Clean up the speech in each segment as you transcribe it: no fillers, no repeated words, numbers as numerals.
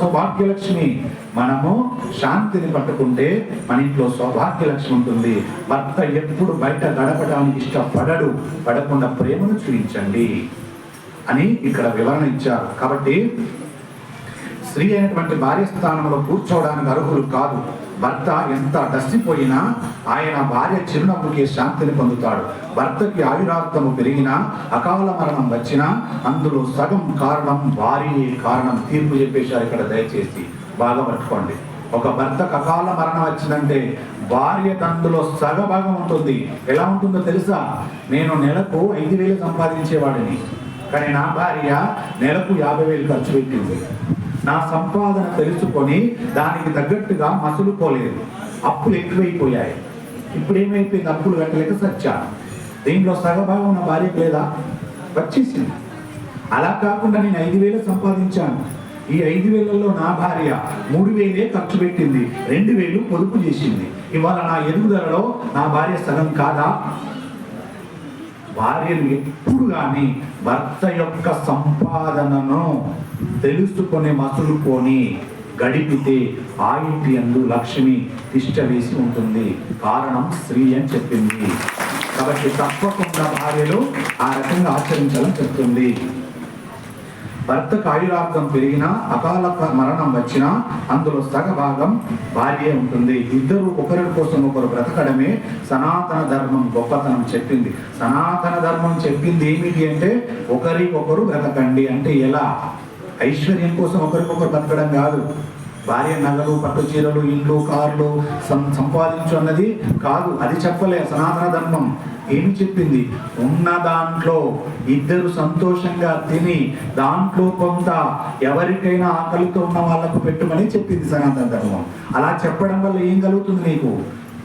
సౌభాగ్యలక్ష్మి. మనము శాంతిని పట్టుకుంటే మన ఇంట్లో సౌభాగ్యలక్ష్మి ఉంటుంది. భర్త ఎప్పుడు బయట గడపడానికి ఇష్టపడడు, పడకుండా ప్రేమను చూపించండి అని ఇక్కడ వివరణ ఇచ్చారు. కాబట్టి స్త్రీ అయినటువంటి భార్య స్థానంలో కూర్చోవడానికి అర్హులు కాదు. భర్త ఎంత డస్సిపోయినా ఆయన భార్య చిరునవ్వుకే శాంతిని పొందుతాడు. భర్తకి ఆయురార్థము పెరిగినా, అకాల మరణం వచ్చినా అందులో సగం కారణం భార్యే కారణం. తీర్పు చెప్పేశారు ఇక్కడ, దయచేసి బాగా పట్టుకోండి. ఒక భర్తకు అకాల మరణం వచ్చిందంటే భార్య అందులో సగభాగం ఉంటుంది. ఎలా ఉంటుందో తెలుసా? నేను నెలకు 5,000 సంపాదించేవాడిని, కానీ నా భార్య నెలకు 50,000 ఖర్చు పెట్టింది. నా సంపాదన తెలుసుకొని దానికి తగ్గట్టుగా మసులుకోలేదు, అప్పులు ఎక్కువైపోయాయి. ఇప్పుడు ఏమైపోయింది? అప్పులు కట్టలేక సచ్చాను. దీంట్లో సగభాగం నా భార్యకు లేదా? వచ్చేసింది. అలా కాకుండా నేను 5,000 సంపాదించాను. ఈ 5,000లో నా భార్య 3,000 ఖర్చు పెట్టింది, 2,000 పొదుపు చేసింది. ఇవాళ నా ఎదుగుదలలో నా భార్య సగం కాదా? భార్యలు ఎప్పుడు కానీ భర్త యొక్క సంపాదనను తెలుసుకొని మసులుకొని గడిపితే ఆ ఇంటి యందు లక్ష్మి తిష్ట వేసి ఉంటుంది. కారణం స్త్రీ అని చెప్పింది. కాబట్టి తప్పకుండా భార్యలు ఆ రకంగా ఆచరించాలని చెప్తుంది. భర్తకు ఆయురార్థం పెరిగినా, అకాల మరణం వచ్చినా అందులో సగభాగం భార్య ఉంటుంది. ఇద్దరు ఒకరి కోసం ఒకరు బ్రతకడమే సనాతన ధర్మం గొప్పతనం చెప్పింది. సనాతన ధర్మం చెప్పింది ఏమిటి అంటే, ఒకరికొకరు బ్రతకండి. అంటే ఎలా? ఐశ్వర్యం కోసం ఒకరికొకరు బ్రతకడం కాదు. భార్య నగలు, పట్టు చీరలు, ఇల్లు, కార్లు సంపాదించు అన్నది కాదు. అది చెప్పలే సనాతన ధర్మం. ఏమి చెప్పింది? ఉన్న దాంట్లో ఇద్దరు సంతోషంగా తిని దాంట్లో కొంత ఎవరికైనా ఆకలితో ఉన్న వాళ్ళకు పెట్టుమని చెప్పింది సనాతన ధర్మం. అలా చెప్పడం వల్ల ఏం కలుగుతుంది? నీకు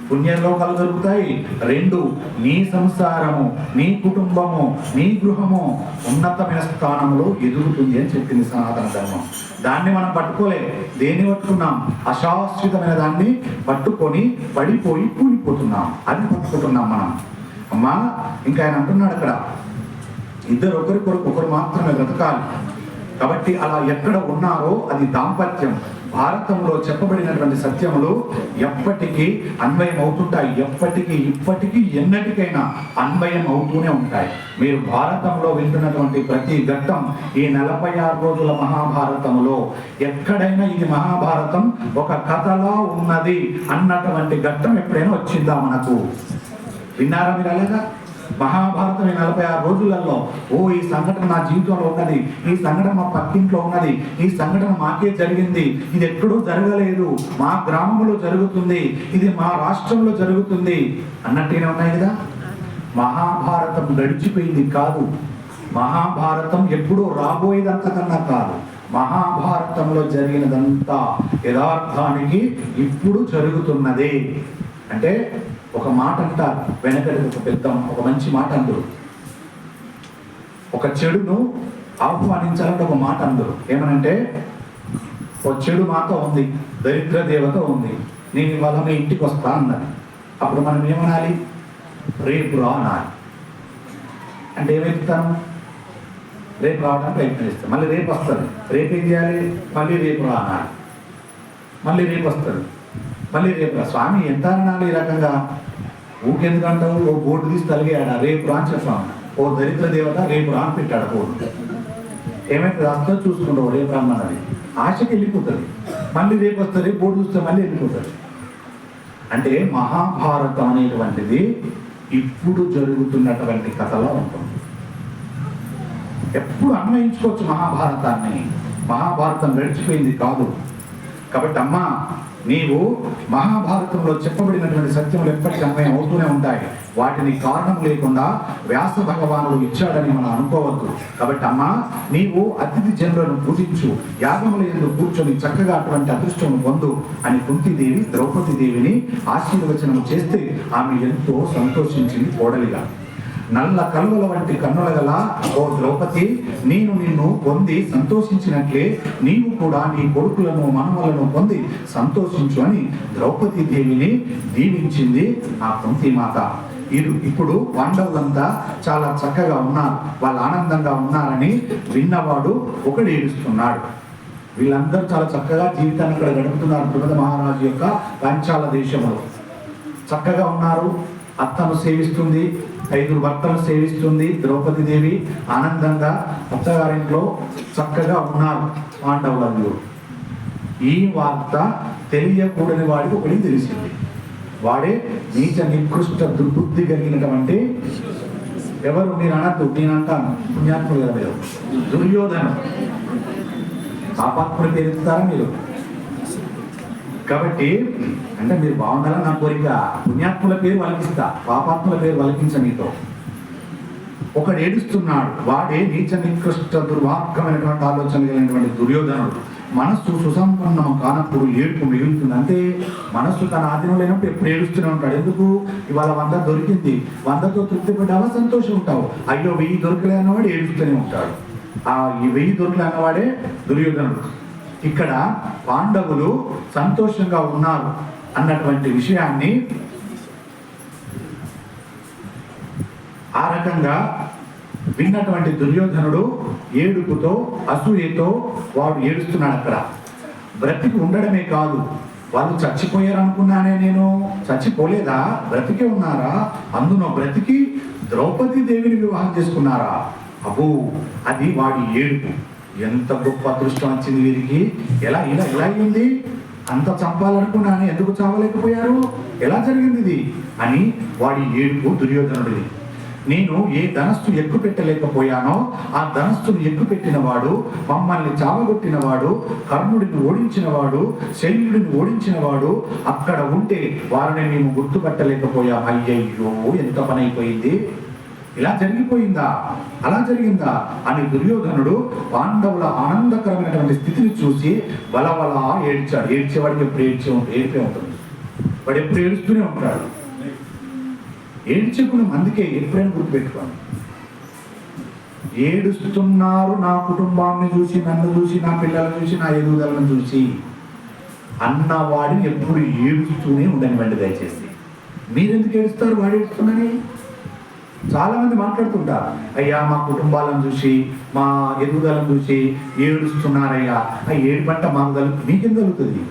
పుణ్యలోకాలు దొరుకుతాయి. 2, నీ సంసారము, నీ కుటుంబము, నీ గృహము ఉన్నతమైన స్థానంలో ఎదుగుతుంది అని చెప్పింది సనాతన ధర్మం. దాన్ని మనం పట్టుకోలే. దేన్ని పట్టుకున్నాం? అశాశ్వతమైన దాన్ని పట్టుకొని పడిపోయి కూలిపోతున్నాం. అది పట్టుకుంటున్నాం మనం. అమ్మా, ఇంకా ఆయన అంటున్నాడు అక్కడ, ఇద్దరు ఒకరు మాత్రమే బ్రతకాలి. కాబట్టి అలా ఎక్కడ ఉన్నారో అది దాంపత్యం. భారతంలో చెప్పబడినటువంటి సత్యములు ఎప్పటికీ అన్వయం అవుతుంటాయి. ఎప్పటికీ, ఇప్పటికీ, ఎన్నటికైనా అన్వయం అవుతూనే ఉంటాయి. మీరు భారతంలో వింటున్నటువంటి ప్రతి ఘట్టం, ఈ 46 రోజుల మహాభారతములో ఎక్కడైనా ఇది మహాభారతం ఒక కథలా ఉన్నది అన్నటువంటి ఘట్టం ఎప్పుడైనా వచ్చిందా మనకు? విన్నారా మీరు? అలాగా మహాభారతం 46 రోజులలో ఈ సంఘటన నా జీవితంలో ఉన్నది, ఈ సంఘటన మా పక్కింట్లో ఉన్నది, ఈ సంఘటన మాకే జరిగింది, ఇది ఎక్కడో జరగలేదు, మా గ్రామంలో జరుగుతుంది, ఇది మా రాష్ట్రంలో జరుగుతుంది అన్నట్టుగానే ఉన్నాయి కదా. మహాభారతం గడిచిపోయింది కాదు. మహాభారతం ఎప్పుడో రాబోయేదంతకన్నా కాదు. మహాభారతంలో జరిగినదంతా యథార్థానికి ఇప్పుడు జరుగుతున్నదే. అంటే ఒక మాట అంటారు వెనకటి ఒక మంచి మాట అందరు, ఒక చెడును ఆహ్వానించాలంటే ఒక మాట అందరు. ఏమనంటే, ఒక చెడు మాత ఉంది, దరిద్ర దేవత ఉంది, నేను ఇవాళ మీ ఇంటికి వస్తా అన్నది. అప్పుడు మనం ఏమనాలి? రేపు రా అనాలి. అంటే ఏమైతాను? రేపు రావడానికి ప్రయత్నం చేస్తాం. మళ్ళీ రేపు వస్తుంది. రేపు ఏం చేయాలి? మళ్ళీ రేపు రా అనాలి. మళ్ళీ రేపు వస్తుంది. మళ్ళీ రేపు స్వామి ఎంత అనాలి? ఈ రకంగా ఊకెందుకంటావు? ఓ బోర్డు తీసి తలిగాడు, రేపు రా అని చెప్పాము. ఓ దరిద్ర దేవత రేపు రా అని పెట్టాడు బోర్డు. ఏమైతే రాస్తో చూసుకుంటావు రేపు రమ్మన్నది, ఆశకి వెళ్ళిపోతుంది. మళ్ళీ రేపు వస్తుంది, బోర్డు చూస్తే మళ్ళీ వెళ్ళిపోతుంది. అంటే మహాభారతం అనేటువంటిది ఇప్పుడు జరుగుతున్నటువంటి కథలో ఉంటుంది. ఎప్పుడు అన్వయించుకోవచ్చు మహాభారతాన్ని. మహాభారతం గడిచిపోయింది కాదు. కాబట్టి అమ్మా, నీవు మహాభారతంలో చెప్పబడినటువంటి సత్యములు ఎప్పటికీ అన్వయం అవుతూనే ఉంటాయి. వాటిని కారణం లేకుండా వ్యాస భగవానుడు ఇచ్చాడని మనం అనుకోవద్దు. కాబట్టి అమ్మా, నీవు అతిథి జనులను పూజించు, యాగముల యందు కూర్చొని చక్కగా అటువంటి అదృష్టం పొందు అని కుంతీదేవి ద్రౌపది దేవిని ఆశీర్వచనం చేస్తే ఆమె ఎంతో సంతోషించింది కోడలిగా. నల్ల కలువల వంటి కన్నుల గల ఓ ద్రౌపది, నేను నిన్ను పొంది సంతోషించినట్లే నీవు కూడా నీ కొడుకులను మనవలను పొంది సంతోషించు అని ద్రౌపది దేవిని దీవించింది ఆ కుంతీమాత. ఇప్పుడు పాండవులంతా చాలా చక్కగా ఉన్నారు, వాళ్ళు ఆనందంగా ఉన్నారని విన్నవాడు ఒకడు ఏడుస్తున్నాడు. వీళ్ళందరూ చాలా చక్కగా జీవితాన్ని అక్కడ గడుపుతున్నారు. ద్రుపద మహారాజు యొక్క పాంచాల దేశంలో చక్కగా ఉన్నారు. అత్తను సేవిస్తుంది, 5 భర్తలను సేవిస్తుంది ద్రౌపది దేవి. ఆనందంగా అత్తగారింట్లో చక్కగా ఉన్నారు పాండవులందరూ. ఈ వార్త తెలియకూడని వాడికి ఒకటి తెలిసింది. వాడే నీచ నికృష్ట దుర్బుద్ధి కలిగినటువంటి ఎవరు, నేను అనద్దు, నేను అంటాను, పుణ్యాత్ములు కదా మీరు, దుర్యోధను. పాపాత్ములు పేరుస్తారా మీరు? కాబట్టి అంటే మీరు బాగుండాలని నా కోరిక. పుణ్యాత్ముల పేరు వలకిస్తా, పాపాత్ముల పేరు వలకించ మీతో. ఒకడు ఏడుస్తున్నాడు, వాడే నీచ నికృష్ట దుర్మార్గమైనటువంటి ఆలోచన కలిగినటువంటి దుర్యోధనుడు. మనస్సు సుసంపన్నం కానప్పుడు ఏడుపు మిగులుతుంది. అంటే మనస్సు తన ఆధీనం లేనప్పుడు ఎప్పుడు ఏడుస్తూనే ఉంటాడు. ఎందుకు? ఇవాళ 100 దొరికింది, 100తో తృప్తి పడ్డావా, సంతోషం ఉంటావు. అయ్యో 1000 దొరకలే అన్నవాడు ఏడుస్తూనే ఉంటాడు. ఈ 1000 దొరకలే అన్నవాడే దుర్యోధనుడు. ఇక్కడ పాండవులు సంతోషంగా ఉన్నారు అన్నటువంటి విషయాన్ని ఆ రకంగా విన్నటువంటి దుర్యోధనుడు ఏడుపుతో అసూయతో వాడు ఏడుస్తున్నాడు. అక్కడ బ్రతికి ఉండడమే కాదు, వాళ్ళు చచ్చిపోయారు అనుకున్నానే నేను, చచ్చిపోలేదా, బ్రతికే ఉన్నారా, అందులో బ్రతికి ద్రౌపది దేవిని వివాహం చేసుకున్నారా. అబ్బో, అది వాడి ఏడుపు. ఎంత గొప్ప అదృష్టం వచ్చింది వీరికి, ఎలా ఇలా ఇలా అయింది, అంత చంపాలనుకున్నాను, ఎందుకు చావలేకపోయారు, ఎలా జరిగింది ఇది అని వాడి ఏడుపు దుర్యోధనుడిది. నేను ఏ ధనస్సు ఎక్కువ పెట్టలేకపోయానో ఆ ధనస్సును ఎక్కువ పెట్టినవాడు, మమ్మల్ని చావగొట్టినవాడు, కర్ణుడిని ఓడించినవాడు, శల్యుడిని ఓడించినవాడు అక్కడ ఉంటే వారిని మేము గుర్తుపట్టలేకపోయాం. అయ్యయ్యో, ఎంత పని అయిపోయింది, ఇలా జరిగిపోయిందా, అలా జరిగిందా అని దుర్యోధనుడు పాండవుల ఆనందకరమైనటువంటి స్థితిని చూసి బలబలా ఏడ్చాడు. ఏడ్చేవాడికి ఎప్పుడు ఏడిపే ఉంటుంది, వాడు ఎప్పుడు ఏడుస్తూనే ఉంటాడు. ఏడ్చుకుని అందుకే ఎప్పుడైనా గుర్తుపెట్టుకోండి, ఏడుస్తున్నారు నా కుటుంబాన్ని చూసి, నన్ను చూసి, నా పిల్లలను చూసి, నా ఎదుగుదలను చూసి అన్నవాడిని ఎప్పుడు ఏడుస్తూనే ఉండనివ్వండి దయచేసి. మీరెందుకు ఏడుస్తారు వాడు ఏడుస్తుందని? చాలా మంది మాట్లాడుతుంటారు, అయ్యా మా కుటుంబాలను చూసి, మా ఎదుగుదలను చూసి ఏడుస్తున్నారయ్యా. ఆ ఏడుపంట మాకు మీకేం కలుగుతుంది?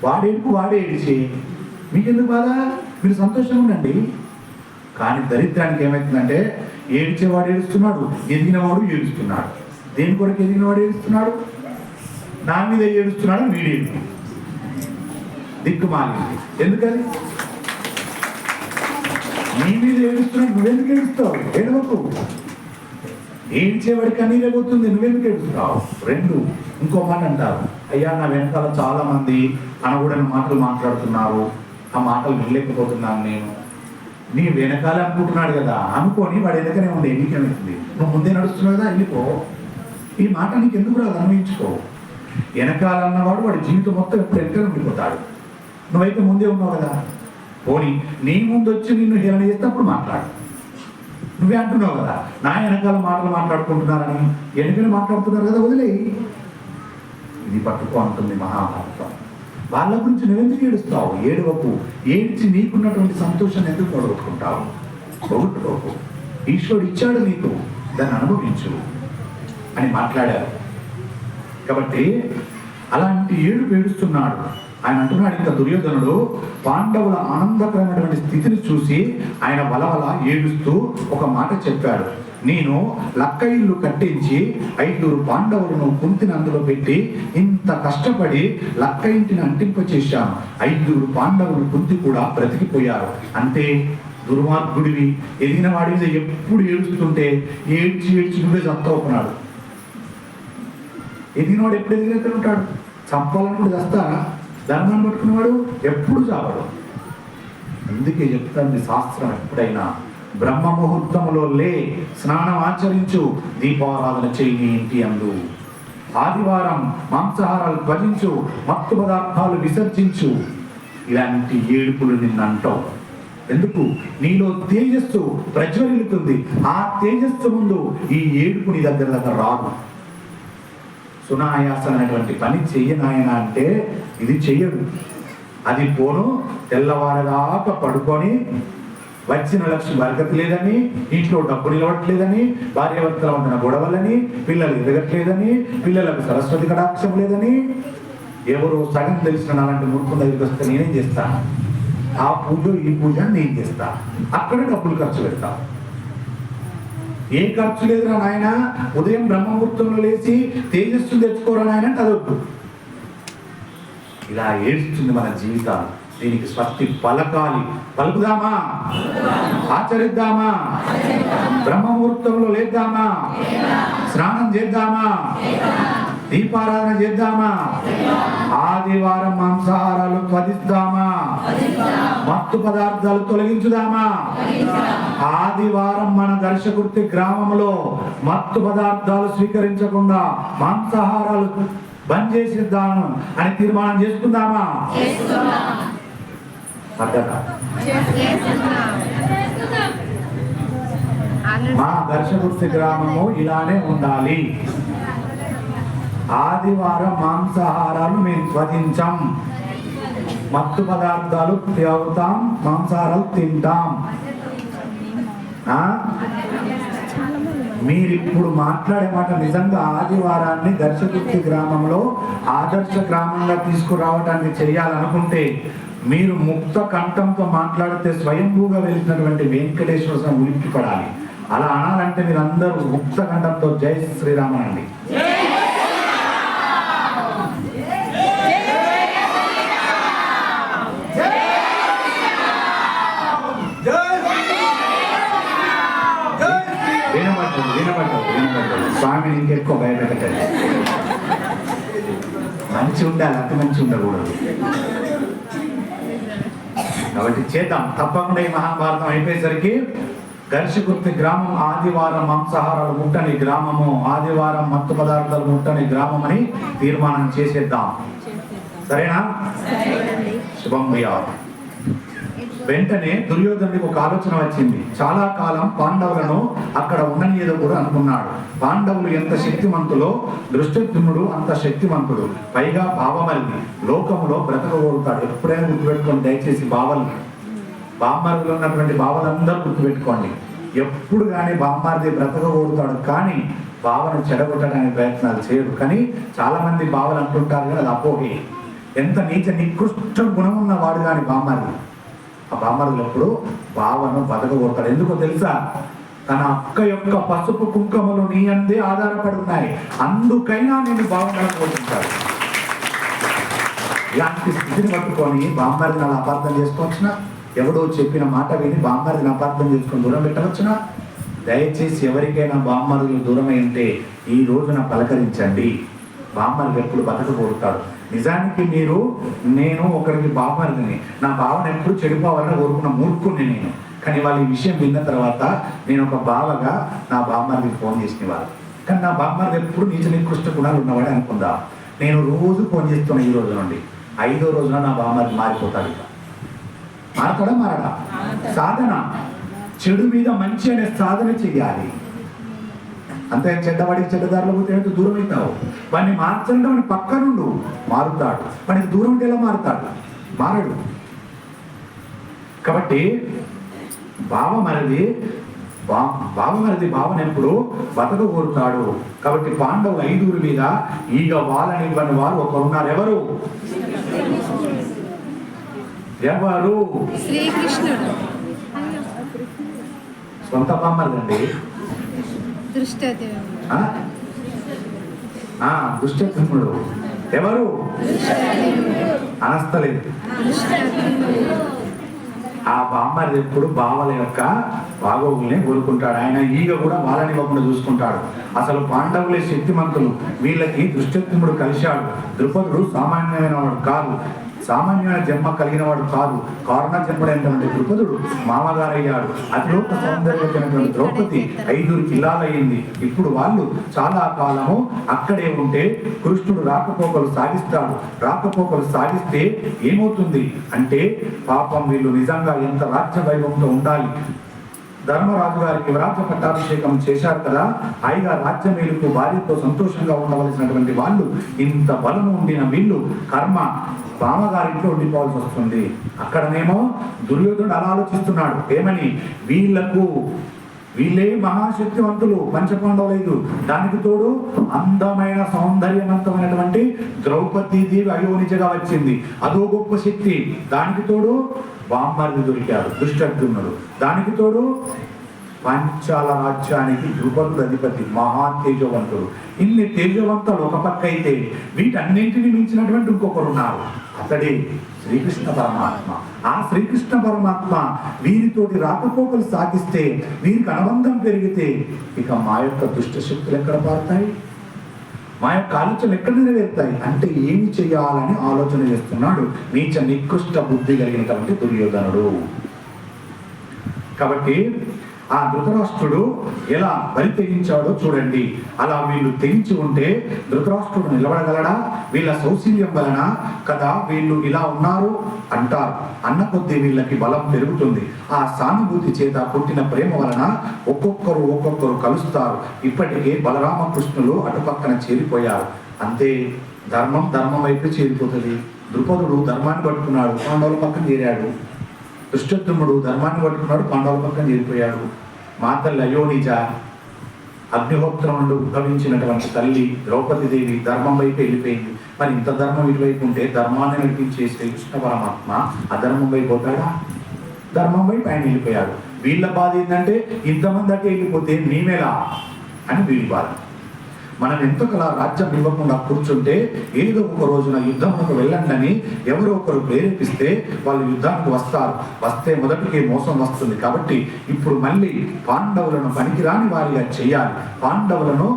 వాడేడుపు వాడే ఏడిచి మీకెందుకు బాధ? మీరు సంతోషంగా ఉండండి. కానీ దరిద్రానికి ఏమవుతుందంటే, ఏడ్చేవాడు ఏడుస్తున్నాడు, ఎదిగినవాడు ఏడుస్తున్నాడు. దేని కొరకు ఎదిగినవాడు ఏడుస్తున్నాడు? నా మీద ఏడుస్తున్నాడు వీడేడు దిక్కుమాలింది. ఎందుకని? నీ మీద ఏడుస్తున్నాడు, నువ్వెందుకు ఏడుస్తావు? ఏడవకు. ఏడ్చేవాడి కన్నీరే పోతుంది, నువ్వెందుకు ఏడుస్తావు? 2. ఇంకో మాట అంటారు, అయ్యా నా వెనకాల చాలా మంది అనకూడని మాటలు మాట్లాడుతున్నారు, ఆ మాటలు వినలేకపోతున్నాను నేను. నీ వెనకాల అనుకుంటున్నాడు కదా, అనుకోని వాడు వెనకనే ఉండే, నీకేమవుతుంది? నువ్వు ముందే నడుస్తున్నావు కదా, వెళ్ళిపో. ఈ మాట నీకు ఎందుకు రాదు, అనుభవించుకో. వెనకాలన్నవాడు వాడి జీవితం మొత్తం ఎప్పుడు వెనకనే ఉండిపోతాడు. నువ్వైతే ముందే ఉన్నావు కదా, పోనీ నీ ముందు వచ్చి నిన్ను హేళన చేస్తే అప్పుడు మాట్లాడు. నువ్వే అంటున్నావు కదా, నా వెనకాల మాటలు మాట్లాడుకుంటున్నారని, వెనకనే మాట్లాడుతున్నారు కదా, వదిలేయి. ఇది పట్టుకో అంటుంది మహాభారతం. వాళ్ళ గురించి నువ్వెందుకు ఏడుస్తావు? ఏడవకు. ఏడ్చి నీకున్నటువంటి సంతోషాన్ని ఎందుకు పొడగొట్టుకుంటావు? పొగొట్టుకోకు. ఈశ్వరుడు ఇచ్చాడు నీకు, దాన్ని అనుభవించు అని మాట్లాడారు. కాబట్టి అలాంటి ఏడుపు ఏడుస్తున్నాడు ఆయన. అంటున్నాడు ఇంకా దుర్యోధనుడు పాండవుల ఆనందకరమైనటువంటి స్థితిని చూసి ఆయన వలవల ఏడుస్తూ ఒక మాట చెప్పాడు, నేను లక్క ఇల్లు కట్టించి 5 పాండవులను కుంతిని అందులో పెట్టి ఇంత కష్టపడి లక్క ఇంటిని అంటింపచేశాను. 5 పాండవులు కుంతి కూడా బ్రతికిపోయారు. అంతే, దుర్మార్గుడివి, ఎదిగిన వాడి మీద ఎప్పుడు ఏడుస్తుంటే ఏడ్చి ఏడ్చి నువ్వే చత్తవుకున్నాడు. ఎదిగినవాడు ఎప్పుడు ఎదిగినట్టు ఉంటాడు? చంపాలని కూడా చేస్తారా? ధర్మాన్ని పట్టుకునేవాడు ఎప్పుడు చావడు. అందుకే చెప్తాను శాస్త్రం, ఎప్పుడైనా బ్రహ్మ ముహూర్తములో లే, స్నానం ఆచరించు, దీపారాధన చేయి ఇంటి అందు. ఆదివారం మాంసాహారాలు భజించు, మత్తు పదార్థాలు విసర్జించు. ఇలాంటి ఏడుపులు నిన్నంటావు. ఎందుకు? నీలో తేజస్సు ప్రజ్వలిల్లుతుంది. ఆ తేజస్సు ముందు ఈ ఏడుపు నీ దగ్గర రాదు. సునాయాస అనేటువంటి పని చెయ్యనాయన అంటే ఇది చెయ్యడు. అది పోను తెల్లవారదాకా పడుకొని వచ్చిన లక్ష్మి బరకత లేదని, ఇంట్లో డబ్బు నిలవట్లేదని, భార్యాభర్తల ఉంటున్న గొడవలని, పిల్లలు ఎదగట్లేదని, పిల్లలకు సరస్వతి కటాక్షం లేదని, ఎవరు సగం తెలిసిన అలాంటి మూర్ఖుల దగ్గరికి వస్తే నేనేం చేస్తాను? ఆ పూజ ఈ పూజ నేను చేస్తా, అక్కడ డబ్బులు ఖర్చు పెడతా. ఏ ఖర్చు లేదురా నాయన, ఉదయం బ్రహ్మముహూర్తంలో లేచి తేజస్సు తెచ్చుకోరా నాయన చదవద్దు. ఇలా ఏడుస్తుంది మన జీవితాలు. దీనికి స్వస్తి పలకాలి. పలుకుదామా? ఆచరిద్దామా? బ్రహ్మముహూర్తంలో లేద్దామా? స్నానం చేద్దామా? దీపారాధన చేద్దామా? ఆదివారం మాంసాహారాలు త్వజిద్దామా? మత్తు పదార్థాలు తొలగించుదామా? ఆదివారం మన దర్శకుర్తి గ్రామంలో మత్తు పదార్థాలు స్వీకరించకుండా మాంసాహారాలు బంద్ చేసిద్దాము అని తీర్మానం చేసుకుందామా? మా దర్శకుర్తి గ్రామము ఇలానే ఉండాలి. ఆదివారం మాంసాహారాలు మేము త్వజించాం, మత్తు పదార్థాలు త్యాగుతాం, మాంసాహారాలు తింటాం. మీరిప్పుడు మాట్లాడే మాట నిజంగా ఆదివారాన్ని దర్శకుర్తి గ్రామంలో ఆదర్శ గ్రామంగా తీసుకురావడానికి చేయాలనుకుంటే మీరు ముక్త కంఠంతో మాట్లాడితే స్వయంభూగా వెళ్తున్నటువంటి వెంకటేశ్వర స్వామి ఉలిక్కి పడాలి. అలా అనాలంటే మీరు అందరూ ముక్త కంఠంతో జై శ్రీరామ అండి. స్వామిని ఇంకెక్కువ భయపెట్టండి. మంచి ఉండాలి, అతి మంచి ఉండకూడదు. కాబట్టి చేద్దాం తప్పకుండా. ఈ మహాభారతం అయిపోయేసరికి దర్శకుర్తి గ్రామం ఆదివారం మాంసాహారాలు ముట్టని గ్రామము, ఆదివారం మత్తు పదార్థాలు ముట్టని గ్రామం అని తీర్మానం చేసేద్దాం. సరేనా? శుభం భూయాత్. వెంటనే దుర్యోధనుడికి ఒక ఆలోచన వచ్చింది. చాలా కాలం పాండవులను అక్కడ ఉండనియేదో కూడా అనుకున్నాడు. పాండవులు ఎంత శక్తిమంతులో దృష్టద్యుమ్నుడు అంత శక్తిమంతుడు, పైగా భావమల్లి లోకంలో బ్రతకగోరుతాడు. ఎప్పుడైనా గుర్తుపెట్టుకోండి దయచేసి. బామ్మర్దిలో ఉన్నటువంటి భావాలందరూ గుర్తుపెట్టుకోండి. ఎప్పుడు కానీ బామ్మార్ది బ్రతకగోరుతాడు, కానీ భావను చెడగొట్టడానికి ప్రయత్నాలు చేయడు. కానీ చాలా మంది భావాలు అంటుంటారు కానీ అది అపోహే. ఎంత నీచ నికృష్ట గుణం ఉన్నవాడు కానీ బామ్మార్ది, ఆ బామ్మరులు ఎప్పుడు బావను బతకగొడతాడు. ఎందుకో తెలుసా? తన అక్క యొక్క పసుపు కుంకుమలు నీ అందే ఆధారపడి ఉన్నాయి, అందుకైనా నేను బాగుండాలనుకుంటాడు. ఇలాంటి స్థితిని పట్టుకొని బామ్మరిని అలా అపార్థం చేసుకోవచ్చునా? ఎవడో చెప్పిన మాట విని బామ్మరిని అపార్థం చేసుకొని దూరం పెట్టవచ్చునా? దయచేసి ఎవరికైనా బామ్మరులు దూరమై ఉంటే ఈ రోజున పలకరించండి. బామ్మరులు ఎప్పుడు బతకగొడతాడు. నిజానికి నేను ఒకరికి బామ్మరిని, నా భావన ఎప్పుడు చెడిపోవాలని కోరుకున్న మూర్ఖుని నేను. కానీ వాళ్ళు ఈ విషయం విన్న తర్వాత నేను ఒక బావగా నా బామ్మరిని ఫోన్ చేసినవారు. కానీ నా బామ్మరిది ఎప్పుడు నీచ నికృష్ట గుణాలు ఉన్నవాడే అనుకుందా. నేను రోజు ఫోన్ చేస్తున్నా. ఈ రోజు నుండి 5వ రోజున నా బామ్మరిది మారిపోతాడు. ఇక మారతాడా? మారడా? సాధన, చెడు మీద మంచి అనే సాధన చెయ్యాలి. అంతే. చెడ్డవాడికి చెడ్డదారిలో పోతే దూరం అవుతావు. వాడిని మార్చంటే వాడిని పక్క నుండు మారుతాడు. వాడికి దూరం ఉంటే ఎలా మారుతాడు? మారడు. కాబట్టి బావమరిది భావన ఎప్పుడు బతక కోరుతాడు. కాబట్టి పాండవులు 5 మీద ఈగ వాళ్ళనివ్వని వారు ఒకరున్నారు. ఎవరు? శ్రీకృష్ణుడు. సొంత బామ్మరిదండి. దుష్టద్యుమ్నుడు. ఎవరు? అనస్తలేదు. ఆ బామ్మరిది ఎప్పుడు బావల యొక్క బాగోగుల్ని కోరుకుంటాడు. ఆయన ఈగ కూడా వాళ్ళని ఇవ్వకుండా చూసుకుంటాడు. అసలు పాండవులే శక్తిమంతులు. వీళ్ళకి దుష్టద్యుమ్నుడు కలిశాడు. ద్రుపదుడు సామాన్యమైన వాడు కాదు, సామాన్యమైన జన్మ కలిగిన వాడు కాదు. కారణ జన్మడైనటువంటి ద్రుపదుడు మామగారయ్యాడు. అతిలోక సౌందర్యమైనటువంటి ద్రౌపది 5 కిల్లాలయ్యింది. ఇప్పుడు వాళ్ళు చాలా కాలము అక్కడే ఉంటే కృష్ణుడు రాకపోకలు సాగిస్తాడు. రాకపోకలు సాగిస్తే ఏమవుతుంది అంటే పాపం వీళ్ళు నిజంగా ఎంత రాజ్య వైభవంతో ఉండాలి. ధర్మరాజు గారికి యువరాజ్య పట్టాభిషేకం చేశారు కదా, హాయిగా రాజ్యమేలుతూ భార్యతో సంతోషంగా ఉండవలసినటువంటి వాళ్ళు ఇంత బలము ఉండిన వీళ్ళు కర్మ బామగారింట్లో ఉండిపోవాల్సి వస్తుంది. అక్కడనేమో దుర్యోధనుడు అలా ఆలోచిస్తున్నాడు, ఏమని, వీళ్ళే మహాశక్తివంతులు పంచపాండవులైదు, దానికి తోడు అందమైన సౌందర్యవంతమైనటువంటి ద్రౌపదీదేవి అయోనిజగా వచ్చింది, అదో గొప్ప శక్తి. దానికి తోడు బామ్మర్ది దొరికాడు దుష్టర్జునుడు, దానికి తోడు పంచాల రాజ్యానికి ద్రుపదుడు అధిపతి మహా తేజవంతుడు. ఇన్ని తేజవంతులు ఒక పక్క అయితే వీటన్నింటినీ మించినటువంటి ఇంకొకరున్నారు, అతడే శ్రీకృష్ణ పరమాత్మ. ఆ శ్రీకృష్ణ పరమాత్మ వీరితోటి రాకపోకలు సాగిస్తే, వీరికి అనుబంధం పెరిగితే ఇక మా యొక్క దుష్ట శక్తులు ఎక్కడ పారుతాయి, మా యొక్క ఆలోచనలు ఎక్కడ నెరవేరుతాయి అంటే ఏమి చేయాలని ఆలోచన చేస్తున్నాడు నీచ నికృష్ట బుద్ధి కలిగినటువంటి దుర్యోధనుడు. కాబట్టి ఆ ధృతరాష్ట్రుడు ఎలా బలి తెగించాడో చూడండి. అలా వీళ్ళు తెగించి ఉంటే ధృతరాష్ట్రుడు నిలబడగలడా? వీళ్ళ సౌశల్యం వలన కదా వీళ్ళు ఇలా ఉన్నారు అంటారు. అన్న కొద్దీ వీళ్ళకి బలం పెరుగుతుంది. ఆ సానుభూతి చేత పుట్టిన ప్రేమ వలన ఒక్కొక్కరు కలుస్తారు. ఇప్పటికే బలరామకృష్ణులు అటుపక్కన చేరిపోయారు. అంతే, ధర్మం వైపు చేరిపోతుంది. ద్రుపదుడు ధర్మాన్ని పట్టుకున్నాడు, పాండవుల పక్కన చేరాడు. దుష్టద్యుమ్నుడు ధర్మాన్ని పట్టుకున్నాడు, పాండవుల పక్కన చేరిపోయాడు. మా తల్లి అయోనిజ, అగ్నిహోత్రం నుండి ఉద్భవించినటువంటి తల్లి ద్రౌపదీదేవి ధర్మం వైపు వెళ్ళిపోయింది. మరి ఇంత ధర్మం ఇటువైపు ఉంటే ధర్మాన్ని నడిపించే శ్రీకృష్ణ పరమాత్మ అధర్మం వైపు పోతాడా? ధర్మం వైపు ఆయన వెళ్ళిపోయాడు. వీళ్ళ బాధ ఏంటంటే ఇంతమంది అటే వెళ్ళిపోతే మేమేలా అని వీళ్ళ బాధ. మనం ఎంతకలా రాజ్యం ఇవ్వకుండా కూర్చుంటే ఏదో ఒక రోజున యుద్ధంలోకి వెళ్ళండి అని ఎవరో ఒకరు ప్రేరేపిస్తే వాళ్ళు యుద్ధానికి వస్తారు. వస్తే మొదటికే మోసం వస్తుంది. కాబట్టి ఇప్పుడు మళ్ళీ పాండవులను పనికిరాని వారిగా చేయాలి, పాండవులను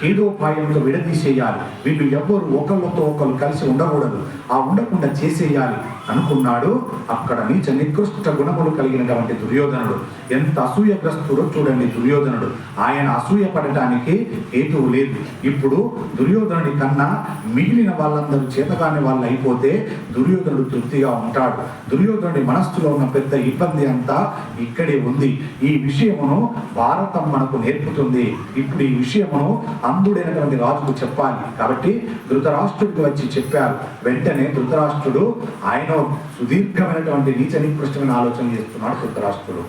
ఏదోపాయంలో విడదీసేయాలి. వీళ్ళు ఎవరు ఒకళ్ళతో ఒకరు కలిసి ఉండకూడదు, ఆ ఉండకుండా చేసేయాలి అనుకున్నాడు. అక్కడ నీచ నికృష్ట గుణములు కలిగినటువంటి దుర్యోధనుడు ఎంత అసూయగ్రస్తుడో చూడండి. దుర్యోధనుడు ఆయన అసూయ పడటానికి హేతువు లేదు. ఇప్పుడు దుర్యోధనుడి కన్నా మిగిలిన వాళ్ళందరూ చేతగాని వాళ్ళు అయిపోతే దుర్యోధనుడు తృప్తిగా ఉంటాడు. దుర్యోధనుడి మనస్సులో ఉన్న పెద్ద ఇబ్బంది అంతా ఇక్కడే ఉంది. ఈ విషయమును భారతం మనకు నేర్పుతుంది. ఇప్పుడు ఈ విషయమును అంధుడైనటువంటి రాజుకు చెప్పాలి. కాబట్టి ధృతరాష్ట్రుడికి వచ్చి చెప్పారు. వెంటనే ధృతరాష్ట్రుడు ఆయన సుదీర్ఘమైనటువంటి నీచ నికృష్టమైన ఆలోచన చేస్తున్నాడు. ధృతరాష్ట్రుడు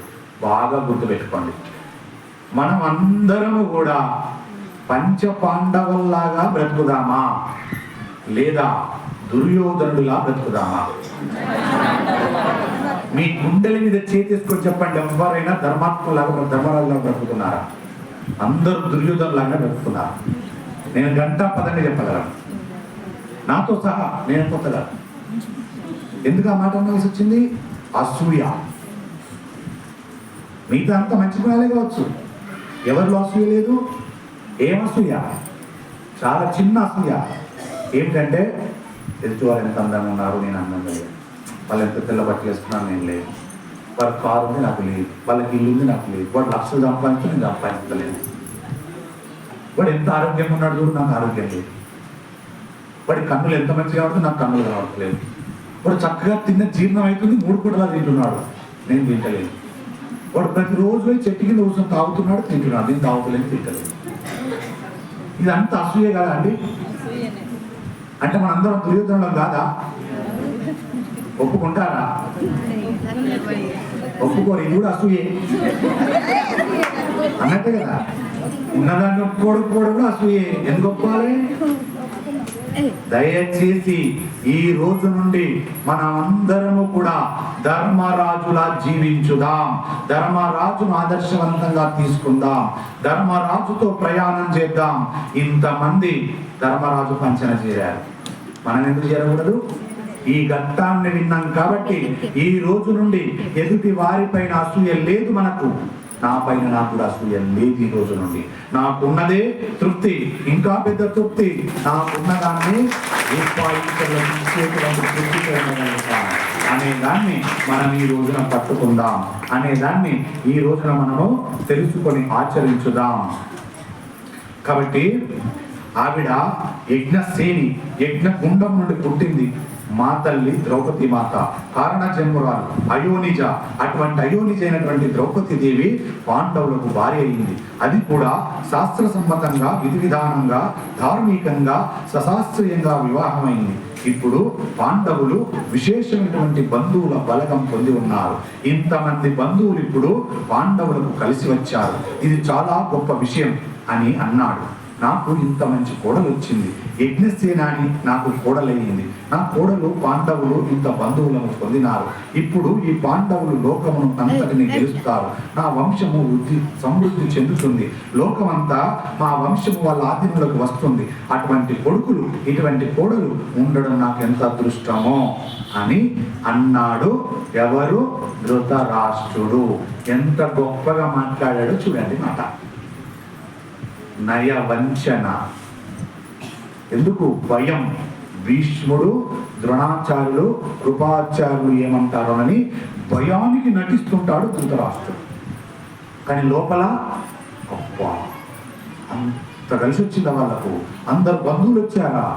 బాగా గుర్తుపెట్టుకోండి, మనం అందరము కూడా పంచ పాండవుల్లాగా బ్రతుకుదామా లేదా దుర్యోధనుడిలా బ్రతుకుదామా? మీ గుండెల మీద చేతిసుకొని చెప్పండి, ఎవరైనా ధర్మాత్మలాగా ధర్మరాజులా బ్రతుకుతున్నారా? అందరూ దుర్యోధనులాగా బ్రతుకున్నారు. నేను గంటా పదంగా చెప్పగలను, నాతో సహా నేను కొత్తగా. ఎందుకు ఆ మాట అనాల్సి వచ్చింది? అసూయ. మిగతా అంత మంచి గుణాలే కావచ్చు, ఎవరిలో అసూయ లేదు. ఏం అసూయ? చాలా చిన్న అసూయ. ఏమిటంటే ఎదుటివారు ఎంత అందంగా ఉన్నారు, నేను అందంగా లేదు. వాళ్ళు ఎంత తెల్ల బట్టలు వేసుకున్నాను, నేను లేదు. వాళ్ళ కారు ఉంది, నాకు లేదు. వాళ్ళకి ఇల్లు ఉంది, నాకు లేదు. వాడు లక్షలు సంపాదించి నేను సంపాదించలేదు. వాడు ఎంత ఆరోగ్యంగా ఉన్నాడు చూడు, నాకు ఆరోగ్యం లేదు. వాడి కన్నులు ఎంత మంచిగా ఉంటుంది, నాకు కన్నులు కావట్లేదు. వాడు చక్కగా తిన్న జీర్ణం అవుతుంది, 3 పూటలా తింటున్నాడు, నేను తింటలేదు. వాడు ప్రతిరోజు చెట్టు కింద కూర్చొని తాగుతున్నాడు, తింటున్నాడు, నేను తాగుతలేదు, తింటలేదు. ఇదంతా అసూయ కదా అండి? అంటే మనందరం దుర్యోధనులం కాదా? ఒప్పుకుంటారా? ఒప్పుకోరు. ఇది కూడా అసూయే అన్నట్టే కదా. ఉన్నదాన్ని ఒప్పుకోవడం కూడా అసూయే. ఎందుకు ఒప్పుకోవాలి? దయచేసి ఈ రోజు నుండి మనం అందరము కూడా ధర్మరాజులా జీవించుదాం. ధర్మరాజును ఆదర్శవంతంగా తీసుకుందాం. ధర్మరాజుతో ప్రయాణం చేద్దాం. ఇంతమంది ధర్మరాజు పంచన చేరారు, మనం ఎందుకు చేరకూడదు? ఈ ఘట్టాన్ని విన్నాం కాబట్టి ఈ రోజు నుండి ఎదుటి వారిపైన అసూయ లేదు మనకు. నా పైన నాకు కూడా అసూయ లేదు. ఈ రోజు నుండి నాకున్నదే తృప్తి, ఇంకా పెద్ద తృప్తి. నాకున్నదాన్ని అనే దాన్ని మనం ఈ రోజున పట్టుకుందాం, అనే దాన్ని ఈ రోజున మనము తెలుసుకొని ఆచరించుదాం. కాబట్టి ఆవిడ యజ్ఞసేని, యజ్ఞగుండం నుండి పుట్టింది. మా తల్లి ద్రౌపది మాత కారణజన్మురాలు, అయోనిజ. అటువంటి అయోనిజ అయినటువంటి ద్రౌపది దేవి పాండవులకు భార్య అయింది. అది కూడా శాస్త్రసమ్మతంగా, విధి విధానంగా, ధార్మికంగా, సశాస్త్రీయంగా వివాహమైంది. ఇప్పుడు పాండవులు విశేషమైనటువంటి బంధువుల బలగం పొంది ఉన్నారు. ఇంతమంది బంధువులు ఇప్పుడు పాండవులకు కలిసి వచ్చారు. ఇది చాలా గొప్ప విషయం అని అన్నాడు. నాకు ఇంత మంచి కోడలు వచ్చింది, యజ్ఞసేనాని నాకు కోడలయ్యింది. నా కోడలు పాండవులు ఇంత బంధువులను పొందినారు. ఇప్పుడు ఈ పాండవులు లోకమును అంతటిని గెలుస్తారు. నా వంశము సమృద్ధి చెందుతుంది. లోకమంతా మా వంశము వాళ్ళ ఆధీనంలోకి వస్తుంది. అటువంటి కొడుకులు, ఇటువంటి కోడలు ఉండడం నాకు ఎంత అదృష్టమో అని అన్నాడు. ఎవరు? ధృతరాష్ట్రుడు. ఎంత గొప్పగా మాట్లాడాడో చూడండి మాట. నయ వంచన. ఎందుకు? భయం. భీష్ముడు, ద్రోణాచార్యులు, కృపాచార్యులు ఏమంటారోనని భయానికి నటిస్తుంటాడు ధృతరాష్ట్రుడు. కానీ లోపల అబ్బా అంత కలిసి వచ్చిందా వాళ్ళకు? అందరు బంధువులు వచ్చారా?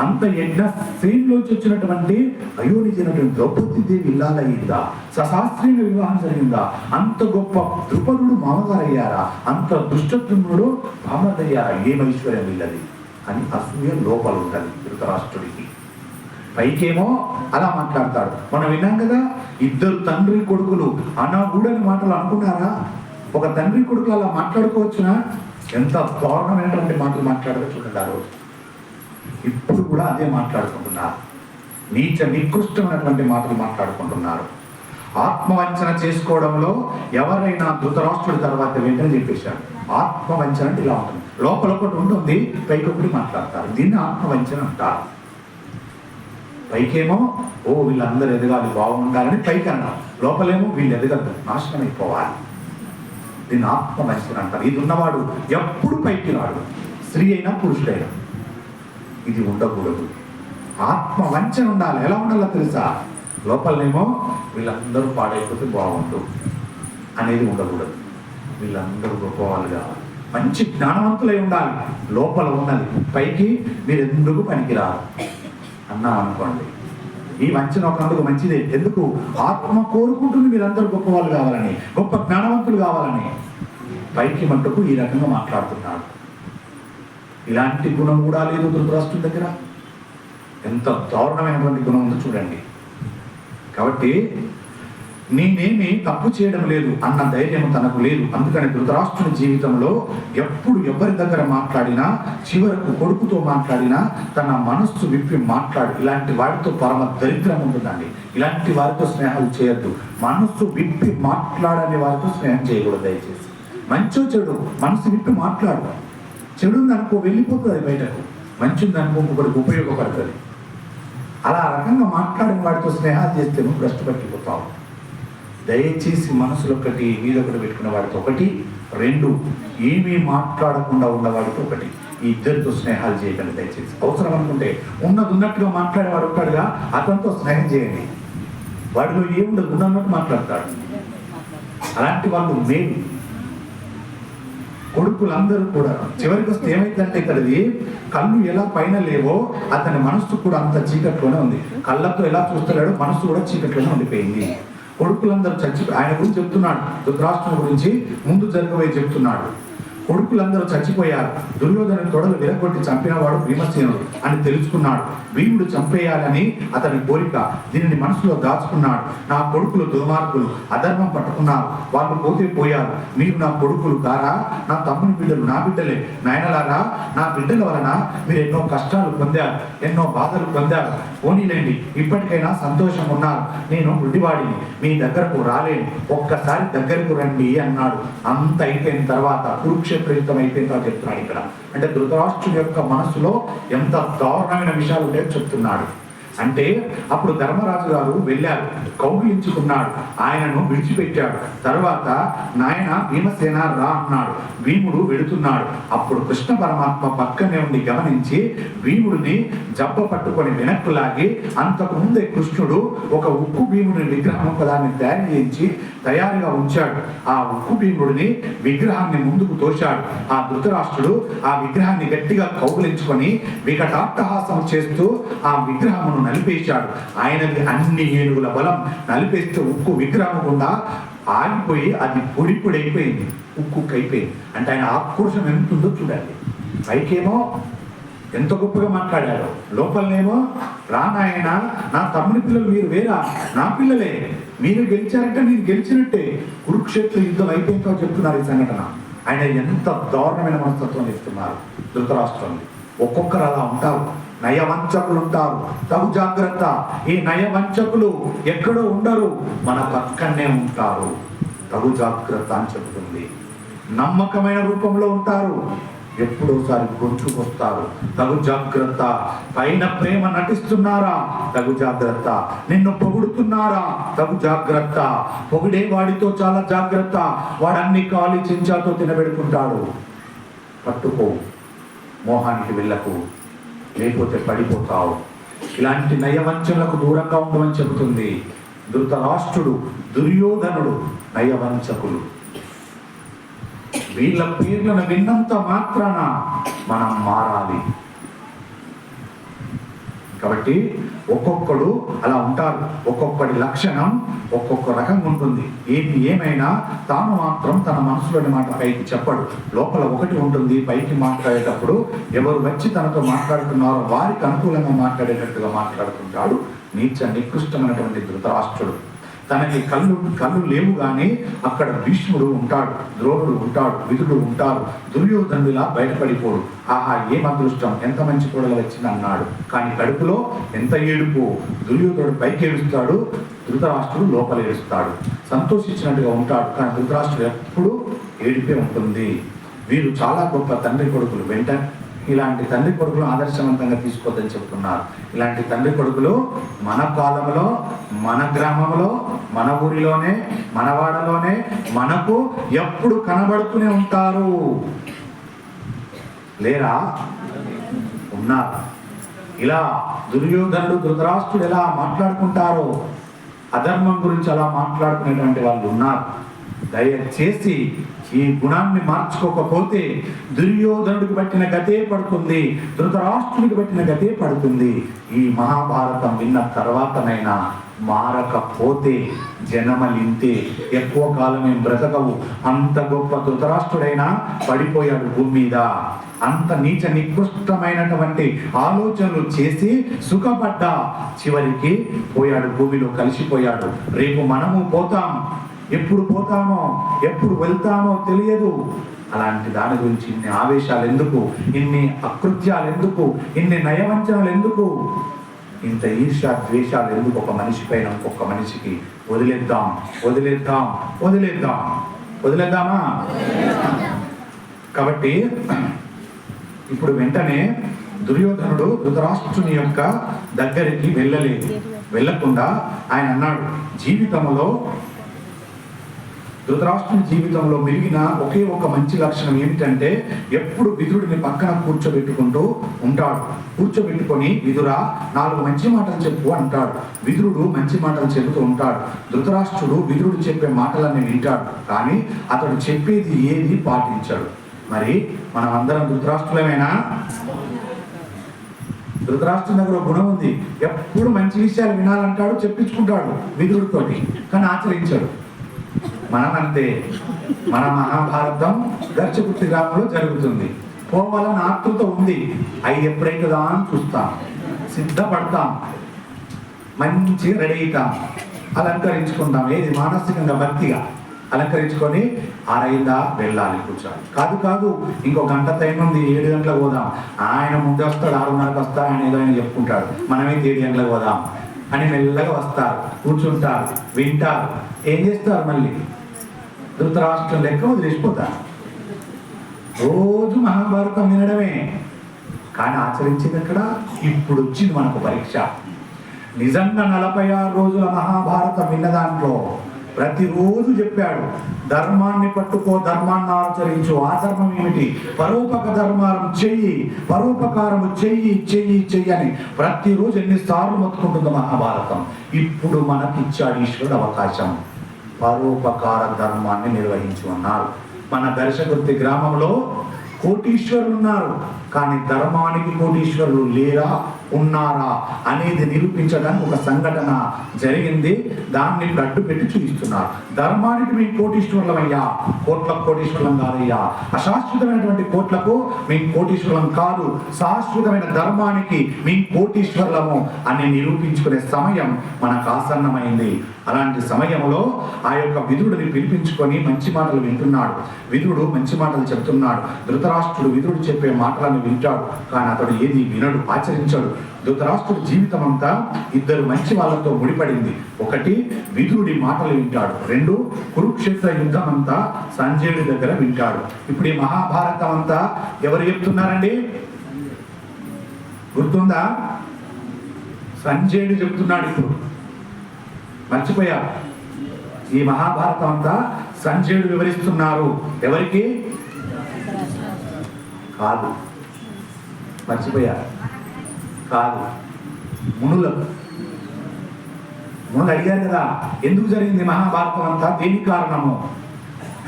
అంత యజ్ఞ శ్రేణిలోంచి వచ్చినటువంటి అయోనిజైనటువంటి ద్రౌపది దేవి ఇల్లాలయ్యిందా? సశాస్త్రీయ వివాహం జరిగిందా? అంత గొప్ప ద్రుపదుడు మామగారయ్యారా? అంత దుష్టద్రుమ్నుడు మామదయ్యారా? ఏమైశ్వర్యం వీళ్ళది అని అసూయ లోపల ఉంటుంది ధృతరాష్ట్రుడికి. పైకేమో అలా మాట్లాడతాడు. మనం విన్నాం కదా, ఇద్దరు తండ్రి కొడుకులు అనగూడని మాటలు అనుకున్నారా? ఒక తండ్రి కొడుకులు అలా మాట్లాడుకోవచ్చునా? ఎంత దారుణమైనటువంటి మాటలు మాట్లాడదో చూడండి ఆ రోజు. ఇప్పుడు కూడా అదే మాట్లాడుకుంటున్నారు. నీచ నికృష్టమైనటువంటి మాటలు మాట్లాడుకుంటున్నారు. ఆత్మవంచన చేసుకోవడంలో ఎవరైనా ధృతరాష్ట్రుడి తర్వాత వెంటనే చెప్పేశారు. ఆత్మవంచన అంటే ఇలా ఉంటుంది, లోపల ఒకటి ఉంటుంది, పైకి ఒకటి మాట్లాడతారు. దీన్ని ఆత్మవంచన అంటారు. పైకేమో ఓ వీళ్ళందరూ ఎదగాలి, బాగుండాలని పైకి అన్నారు. లోపలేమో వీళ్ళు ఎదగద్దు, నాశనం అయిపోవాలి. దీన్ని ఆత్మవంచన అంటారు. ఇది ఉన్నవాడు ఎప్పుడు పైకి రాడు, స్త్రీ అయినా పురుషుడైనా. ఇది ఉండకూడదు. ఆత్మ వంచన ఉండాలి. ఎలా ఉండాలో తెలుసా? లోపలనేమో వీళ్ళందరూ పాడైపోతే బాగుండు అనేది ఉండకూడదు. వీళ్ళందరూ గొప్పవాళ్ళు కావాలి, మంచి జ్ఞానవంతులై ఉండాలి. లోపల ఉన్నది పైకి మీరు ఎందుకు పనికిరారు అన్నాం అనుకోండి. ఈ వంచన ఒకందుకు మంచిదే. ఎందుకు? ఆత్మ కోరుకుంటుంది మీరందరూ గొప్పవాళ్ళు కావాలని, గొప్ప జ్ఞానవంతులు కావాలని. పైకి మట్టుకు ఈ రకంగా మాట్లాడుతున్నాడు. ఇలాంటి గుణం కూడా లేదు ధృతరాష్ట్రుడి దగ్గర. ఎంత దారుణమైనటువంటి గుణం ఉందో చూడండి. కాబట్టి నేనేమి తప్పు చేయడం లేదు అన్న ధైర్యం తనకు లేదు. అందుకని ధృతరాష్ట్రుని జీవితంలో ఎప్పుడు ఎవరి దగ్గర మాట్లాడినా, చివరకు కొడుకుతో మాట్లాడినా తన మనస్సు విప్పి మాట్లాడు. ఇలాంటి వారితో పరమ దరిద్రం ఉంటుందండి. ఇలాంటి వారితో స్నేహాలు చేయొద్దు. మనస్సు విప్పి మాట్లాడని వారితో స్నేహం చేయకూడదు దయచేసి. మంచో చెడు మనసు విప్పి మాట్లాడు. చెడు ఉందనుకో వెళ్ళిపోతుంది బయటకు, మంచి ఉందనుకో ఇంకొకరికి ఉపయోగపడుతుంది. అలా రకంగా మాట్లాడిన వాటితో స్నేహాలు చేస్తే నువ్వు కష్టపడిపోతావు. దయచేసి మనసులో ఒకటి, మీదొకటి పెట్టుకున్న వాడితో ఒకటి, రెండు ఏమీ మాట్లాడకుండా ఉన్నవాడితో ఒకటి. ఈ ఇద్దరితో స్నేహాలు చేయకండి దయచేసి. అవసరం అనుకుంటే ఉన్నది ఉన్నట్టుగా మాట్లాడేవాడు ఉంటాడుగా, అతనితో స్నేహం చేయండి. వాడిలో ఏముండదు, ఉన్నట్టు మాట్లాడతాడు. అలాంటి వాళ్ళు మేలు. కొడుకులందరూ కూడా చివరికి వస్తే ఏమైందంటే ఇక్కడిది కళ్ళు ఎలా పైన లేవో అతని మనస్సు కూడా అంత చీకట్లోనే ఉంది. కళ్ళతో ఎలా చూస్తున్నాడో మనస్సు కూడా చీకట్లోనే ఉండిపోయింది. కొడుకులందరూ ఆయన గురించి చెప్తున్నాడు, ధృతరాష్ట్రుని గురించి ముందు జరగబోయే చెప్తున్నాడు. కొడుకులందరూ చచ్చిపోయారు. దుర్యోధను తొడలు విరగొట్టి చంపినవాడు భీమసేనుడు అని తెలుసుకున్నాడు. భీముడు చంపేయాలని అతని కోరిక. దీనిని మనసులో దాచుకున్నాడు. నా కొడుకులు దుర్మార్గులు, అధర్మం పట్టుకున్నారు, వాళ్ళు పోతే పోయారు. మీరు నా కొడుకులు కారా? నా తమ్ముని బిడ్డలు నా బిడ్డలే. నాయనలారా, నా బిడ్డల వలన మీరు ఎన్నో కష్టాలు పొందారు, ఎన్నో బాధలు పొందారు. పోనీలేండి, ఇప్పటికైనా సంతోషం ఉన్నారు. నేను వృద్ధివాడిని, మీ దగ్గరకు రాలేను, ఒక్కసారి దగ్గరకు రండి అన్నాడు. అంత అయిపోయిన తర్వాత కురుక్షేత్రం అయిపోయిన తర్వాత చెప్తున్నాడు ఇక్కడ. అంటే ధృతరాష్ట్రుడి యొక్క మనసులో ఎంత దారుణమైన విషయాలు ఉంటాయో చెప్తున్నాడు. అంటే అప్పుడు ధర్మరాజు గారు వెళ్ళారు, కౌగిలించుకున్నాడు, ఆయనను విడిచిపెట్టాడు. తర్వాత నాయన భీమసేన రా అన్నాడు. భీముడు వెడుతున్నాడు. అప్పుడు కృష్ణ పరమాత్మ పక్కనే ఉండి గమనించి భీముడిని జబ్బ పట్టుకొని వెనక్కు లాగి, అంతకు ముందే కృష్ణుడు ఒక ఉక్కు భీముడి విగ్రహం ఒకదాన్ని తయారు చేయించి తయారుగా ఉంచాడు. ఆ ఉక్కు భీముడిని విగ్రహాన్ని ముందుకు తోశాడు. ఆ ధృతరాష్ట్రుడు ఆ విగ్రహాన్ని గట్టిగా కౌగిలించుకొని వికటాట్టహాసం చేస్తూ ఆ విగ్రహమును నలిపేశాడు. ఆయనది అన్ని ఏనుగుల బలం. నలిపేస్తే ఉక్కు విగ్రహం గుండా ఆగిపోయి అది పొడి పొడి అయిపోయింది, ఉక్కు అయిపోయింది. అంటే ఆయన ఆక్రోషం ఎంత ఉందో చూడండి. పైకేమో ఎంత గొప్పగా మాట్లాడారు, లోపలనేమో రానాయన నా తమ్ముని పిల్లలు మీరు వేరా, నా పిల్లలే, మీరు గెలిచారంటే నేను గెలిచినట్టే, కురుక్షేత్ర యుద్ధం అయిపోయిందో చెప్తున్నారు ఈ సంఘటన. ఆయన ఎంత దారుణమైన మనస్తత్వం ఇస్తున్నారు ధృతరాష్ట్రం. ఒక్కొక్కరు అలా ఉంటారు, నయవంచకులు ఉంటారు. తగు జాగ్రత్త, ఈ నయవంచకులు ఎక్కడో ఉండరు, మన పక్కనే ఉంటారు. తగు జాగ్రత్త అని చెబుతుంది. నమ్మకమైన రూపంలో ఉంటారు, ఎప్పుడోసారి గొంతుకొస్తారు. తగు జాగ్రత్త. పైన ప్రేమ నటిస్తున్నారా? తగు జాగ్రత్త. నిన్ను పొగుడుతున్నారా? తగు జాగ్రత్త. పొగిడే వాడితో చాలా జాగ్రత్త. వాడన్ని కాలి చెంచాతో తినబెడుతుంటాడు. పట్టుకో, మోహానికి వెళ్ళకు, లేకపోతే పడిపోతావు. ఇలాంటి నయవంచనలకు దూరంగా ఉండమని చెబుతుంది. ధృతరాష్ట్రుడు, దుర్యోధనుడు నయవంచకులు. వీళ్ళ పేర్లను విన్నంత మాత్రాన మనం మారాలి. కాబట్టి ఒక్కొక్కడు అలా ఉంటారు, ఒక్కొక్కడి లక్షణం ఒక్కొక్క రకంగా ఉంటుంది. ఏమైనా తాను మాత్రం తన మనసులోని మాట పైకి చెప్పడు, లోపల ఒకటి ఉంటుంది. పైకి మాట్లాడేటప్పుడు ఎవరు వచ్చి తనతో మాట్లాడుతున్నారో వారికి అనుకూలంగా మాట్లాడేటట్టుగా మాట్లాడుతుంటాడు. నీచ నికృష్టమైనటువంటి ధృతరాష్ట్రుడు. తనకి కళ్ళు లేవు కానీ అక్కడ భీష్ముడు ఉంటాడు, ద్రోణుడు ఉంటాడు, విదుడు ఉంటారు. దుర్యోధనుడిలా బయటపడిపోడు. ఆహా ఏం అదృష్టం, ఎంత మంచి కూడలు వచ్చింది అన్నాడు. కానీ కడుపులో ఎంత ఏడుపు. దుర్యోధనుడు పైకి ఏడుస్తాడు, ధృతరాష్ట్రుడు లోపల ఏడుస్తాడు. సంతోషించినట్టుగా ఉంటాడు, కానీ ధృతరాష్ట్రుడు ఎప్పుడు ఏడిపే ఉంటుంది. వీరు చాలా గొప్ప తండ్రి కొడుకులు. వెంట ఇలాంటి తండ్రి కొడుకులు ఆదర్శవంతంగా తీసుకోవద్దని చెప్తున్నారు. ఇలాంటి తండ్రి కొడుకులు మన కాలంలో, మన గ్రామంలో, మన ఊరిలోనే, మన వాడలోనే మనకు ఎప్పుడు కనబడుతూనే ఉంటారు. లేరా? ఉన్నారు. ఇలా దుర్యోధనుడు, ధృతరాష్ట్రుడు ఎలా మాట్లాడుకుంటారో, అధర్మం గురించి అలా మాట్లాడుకునేటువంటి వాళ్ళు ఉన్నారు. దయచేసి ఈ గుణాన్ని మార్చుకోకపోతే దుర్యోధనుడికి పట్టిన గతే పడుతుంది, ధృతరాష్ట్రుడికి పట్టిన గతే పడుతుంది. ఈ మహాభారతం విన్న తర్వాతనైనా మారకపోతే జనమలింతే, ఎక్కువ కాలమే బ్రతకవు. అంత గొప్ప ధృతరాష్ట్రుడైనా పడిపోయాడు భూమి మీద. అంత నీచ నికృష్టమైనటువంటి ఆలోచనలు చేసి సుఖపడ్డా చివరికి పోయాడు, భూమిలో కలిసిపోయాడు. రేపు మనము పోతాం, ఎప్పుడు పోతామో ఎప్పుడు వెళ్తామో తెలియదు. అలాంటి దాని గురించి ఇన్ని ఆవేశాలు ఎందుకు, ఇన్ని అకృత్యాలు ఎందుకు, ఇన్ని నయవంచనలు ఎందుకు, ఇంత ఈర్ష్య ద్వేషాలు ఎందుకు? ఒక మనిషి పైన ఇంకొక మనిషికి వదిలేద్దాం, వదిలేద్దాం, వదిలేద్దాం. వదిలేద్దామా? కాబట్టి ఇప్పుడు వెంటనే దుర్యోధనుడు ధృతరాష్ట్రుని యొక్క దగ్గరికి వెళ్ళకుండా ఆయన అన్నాడు, జీవితంలో ధృతరాష్ట్రుని జీవితంలో మెలిగిన ఒకే ఒక మంచి లక్షణం ఏమిటంటే ఎప్పుడు విదురుడిని పక్కన కూర్చోబెట్టుకుంటూ ఉంటాడు. కూర్చోబెట్టుకొని, విదురా 4 మంచి మాటలు చెప్పు అంటాడు. విదురుడు మంచి మాటలు చెబుతూ ఉంటాడు. ధృతరాష్ట్రుడు విదురుడు చెప్పే మాటలన్నీ వింటాడు, కానీ అతడు చెప్పేది ఏది పాటించాడు. మరి మనం అందరం ధృతరాష్ట్రులమేనా? ధృతరాష్ట్రుని దగ్గర గుణం ఉంది, ఎప్పుడు మంచి విషయాలు వినాలంటాడు, చెప్పించుకుంటాడు విదురుడితోటి, కానీ ఆచరించాడు. మనం అంతే. మన మహాభారతం దర్శకుర్తి గ్రామంలో జరుగుతుంది. పోవాలని ఆతృత ఉంది, అవి ఎప్పుడైతుందా అని చూస్తాం, సిద్ధపడతాం, మంచిగా రెడీ అవుతాం, అలంకరించుకుంటాం. ఏది మానసికంగా భక్తిగా అలంకరించుకొని 6 వెళ్ళాలి, కూర్చోాలి. కాదు ఇంకో గంట టైం ఉంది, 7 గంటలకు పోదాం. ఆయన ముందే వస్తాడు, 6:30కి వస్తా, ఆయన ఏదో ఆయన చెప్పుకుంటాడు, మనమైతే 7 గంటలకు పోదాం అని మెల్లగా వస్తారు, కూర్చుంటారు, వింటారు. ఏం చేస్తారు? మళ్ళీ ధృతరాష్ట్రం లెక్క వదిలేసిపోతారు. రోజు మహాభారతం వినడమే, కానీ ఆచరించింది అక్కడ. ఇప్పుడు వచ్చింది మనకు పరీక్ష. నిజంగా 46 రోజుల మహాభారతం విన్న దాంట్లో ప్రతిరోజు చెప్పాడు, ధర్మాన్ని పట్టుకో, ధర్మాన్ని ఆచరించు. ఆ ధర్మం ఏమిటి? పరోపక ధర్మారం చెయ్యి, పరోపకారము చెయ్యి చెయ్యి చెయ్యి అని ప్రతిరోజు ఎన్నిసార్లు మొత్తుకుంటుందో మహాభారతం. ఇప్పుడు మనకిచ్చాడు ఈశ్వరుడు అవకాశం, పరోపకార ధర్మాన్ని నిర్వహించు అన్నారు. మన దర్శకుర్తి గ్రామంలో కోటీశ్వరులు ఉన్నారు, కానీ ధర్మానికి కోటీశ్వరులు లేరా ఉన్నారా అనేది నిరూపించడానికి ఒక సంఘటన జరిగింది. దాన్ని అడ్డు పెట్టి చూపిస్తున్నారు. ధర్మానికి మేము కోటీశ్వరులమయ్యా, కోట్లకు కోటీశ్వరులం కాదయ్యా, అశాశ్వతమైనటువంటి కోట్లకు మేము కోటీశ్వరులం కాదు, శాశ్వతమైన ధర్మానికి మేము కోటీశ్వరులము అని నిరూపించుకునే సమయం మనకు ఆసన్నమైంది. అలాంటి సమయంలో ఆ యొక్క విదురుడిని పిలిపించుకొని మంచి మాటలు వింటున్నాడు. విదురుడు మంచి మాటలు చెప్తున్నాడు. ధృతరాష్ట్రుడు విదురుడు చెప్పే మాటలను వింటాడు, కానీ అతడు ఏది వినడు, ఆచరించాడు. ధృతరాష్ట్రుడి జీవితం అంతా ఇద్దరు మంచి వాళ్ళతో ముడిపడింది. ఒకటి, విదురుడి మాటలు వింటాడు. రెండు, కురుక్షేత్ర యుద్ధం అంతా సంజయుడి దగ్గర వింటాడు. ఇప్పుడు ఈ మహాభారతం అంతా ఎవరు చెప్తున్నారండి? గుర్తుందా? సంజయుడు చెప్తున్నాడు. ఇప్పుడు మర్చిపోయారు. ఈ మహాభారతం అంతా సంజయుడు వివరిస్తున్నారు. ఎవరికి? కాదు, మర్చిపోయారు. కాదు, మునులకు. మునులు అడిగారు కదా, ఎందుకు జరిగింది మహాభారతం అంతా, దేనికి కారణము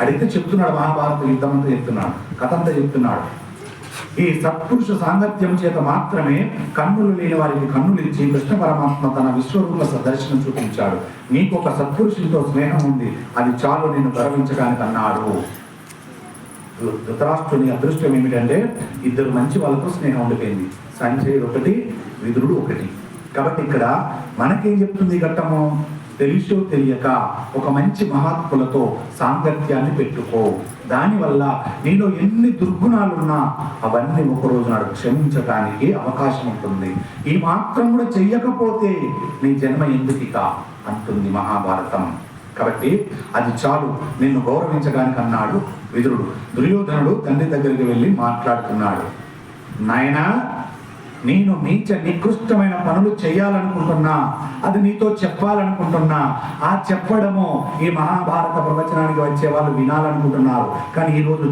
అడిగితే చెప్తున్నాడు. మహాభారత యుద్ధం అంతా చెప్తున్నాడు, కథ అంతా చెప్తున్నాడు. ఈ సత్పురుష సాంగత్యం చేత మాత్రమే కన్నులు లేని వారికి కన్నులు ఇచ్చి కృష్ణ పరమాత్మ తన విశ్వరూప దర్శనం చూపించాడు. నీకు ఒక సత్పురుషునితో స్నేహం ఉంది, అది చాలు నేను గర్వించడానికి అన్నాడు. ధృతరాష్ట్రుని అదృష్టం ఏమిటంటే ఇద్దరు మంచి వాళ్ళతో స్నేహం ఉండిపోయింది. సంజయుడు ఒకటి, విదురుడు ఒకటి. కాబట్టి ఇక్కడ మనకేం చెప్తుంది ఘట్టము? తెలుసో తెలియక ఒక మంచి మహాత్ములతో సాంగత్యాన్ని పెట్టుకో. దానివల్ల నీలో ఎన్ని దుర్గుణాలున్నా అవన్నీ ఒకరోజు నాడు క్షమించడానికి అవకాశం ఉంటుంది. ఈ మాత్రం కూడా చెయ్యకపోతే నీ జన్మ ఎందుకిక అంటుంది మహాభారతం. కాబట్టి అది చాలు, నిన్ను గౌరవించడానికి అన్నాడు విదురుడు. దుర్యోధనుడు తండ్రి దగ్గరికి వెళ్ళి మాట్లాడుతున్నాడు. నాయనా, నేను నీచ నికృష్టమైన పనులు చేయాలనుకుంటున్నా, అది నీతో చెప్పాలనుకుంటున్నా. ఆ చెప్పడము ఈ మహాభారత ప్రవచనానికి వచ్చే వాళ్ళు వినాలనుకుంటున్నారు, కానీ ఈరోజు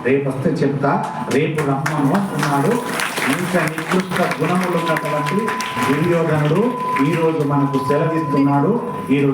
రేపు వస్తే చెప్తా, రేపు రమ్మను అంటున్నాడు. నీచ నికృష్ట గుణములు ఉన్నటువంటి దుర్యోధనుడు ఈరోజు మనకు సెలవిస్తున్నాడు. ఈరోజు